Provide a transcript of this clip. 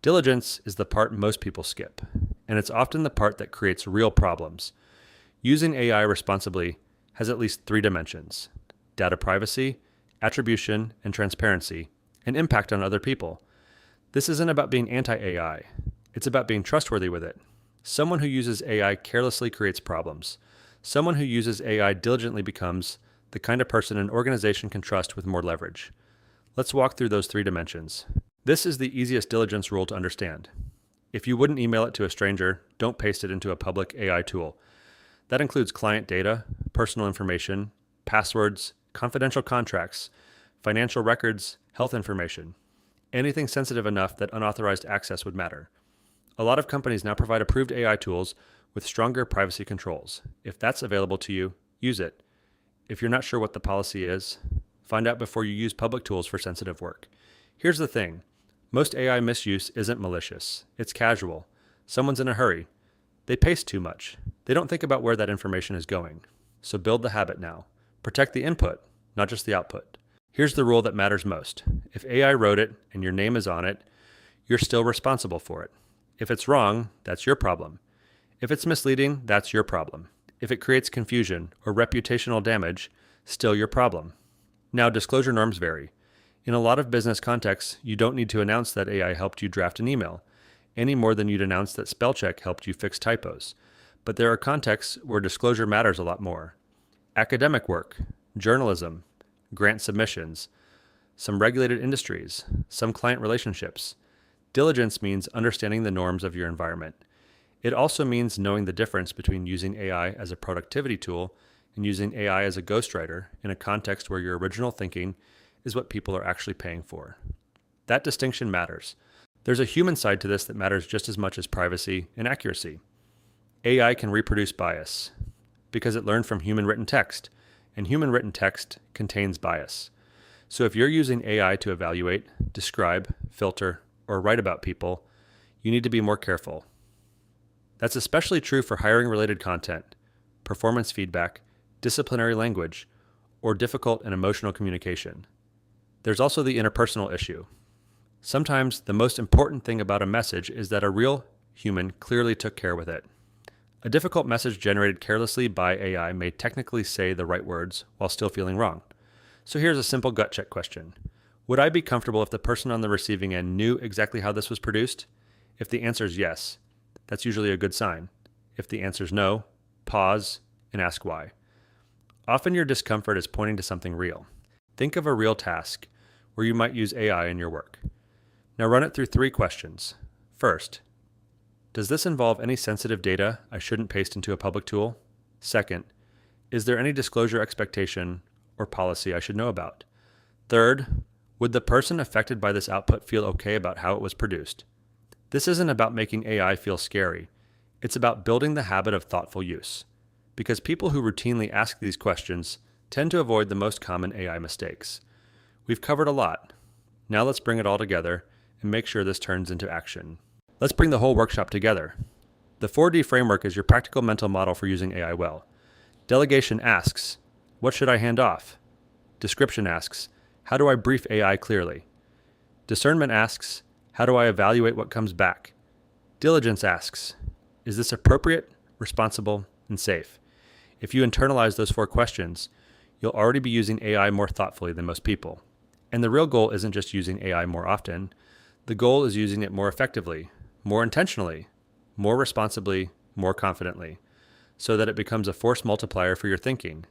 Diligence is the part most people skip, and it's often the part that creates real problems. Using AI responsibly has at least three dimensions: data privacy, attribution and transparency, and impact on other people. This isn't about being anti-AI. It's about being trustworthy with it. Someone who uses AI carelessly creates problems. Someone who uses AI diligently becomes the kind of person an organization can trust with more leverage. Let's walk through those three dimensions. This is the easiest diligence rule to understand. If you wouldn't email it to a stranger, don't paste it into a public AI tool. That includes client data, personal information, passwords, confidential contracts, financial records, health information. Anything sensitive enough that unauthorized access would matter. A lot of companies now provide approved AI tools with stronger privacy controls. If that's available to you, use it. If you're not sure what the policy is, find out before you use public tools for sensitive work. Here's the thing. Most AI misuse isn't malicious. It's casual. Someone's in a hurry. They paste too much. They don't think about where that information is going. So build the habit now. Protect the input, not just the output. Here's the rule that matters most. If AI wrote it and your name is on it, you're still responsible for it. If it's wrong, that's your problem. If it's misleading, that's your problem. If it creates confusion or reputational damage, still your problem. Now, disclosure norms vary. In a lot of business contexts, you don't need to announce that AI helped you draft an email, any more than you'd announce that spell check helped you fix typos. But there are contexts where disclosure matters a lot more. Academic work, journalism, grant submissions, some regulated industries, some client relationships. Diligence means understanding the norms of your environment. It also means knowing the difference between using AI as a productivity tool and using AI as a ghostwriter in a context where your original thinking is what people are actually paying for. That distinction matters. There's a human side to this that matters just as much as privacy and accuracy. AI can reproduce bias because it learned from human written text, and human written text contains bias. So if you're using AI to evaluate, describe, filter, or write about people, you need to be more careful. That's especially true for hiring-related content, performance feedback, disciplinary language, or difficult and emotional communication. There's also the interpersonal issue. Sometimes the most important thing about a message is that a real human clearly took care with it. A difficult message generated carelessly by AI may technically say the right words while still feeling wrong. So here's a simple gut check question. Would I be comfortable if the person on the receiving end knew exactly how this was produced? If the answer is yes, that's usually a good sign. If the answer is no, pause and ask why. Often your discomfort is pointing to something real. Think of a real task where you might use AI in your work. Now run it through three questions. First, does this involve any sensitive data I shouldn't paste into a public tool? Second, is there any disclosure expectation or policy I should know about? Third, would the person affected by this output feel okay about how it was produced? This isn't about making AI feel scary. It's about building the habit of thoughtful use. Because people who routinely ask these questions tend to avoid the most common AI mistakes. We've covered a lot. Now let's bring it all together and make sure this turns into action. Let's bring the whole workshop together. The 4D framework is your practical mental model for using AI well. Delegation asks, what should I hand off? Description asks, how do I brief AI clearly? Discernment asks, how do I evaluate what comes back? Diligence asks, is this appropriate, responsible, and safe? If you internalize those four questions, you'll already be using AI more thoughtfully than most people. And the real goal isn't just using AI more often. The goal is using it more effectively, more intentionally, more responsibly, more confidently, so that it becomes a force multiplier for your thinking,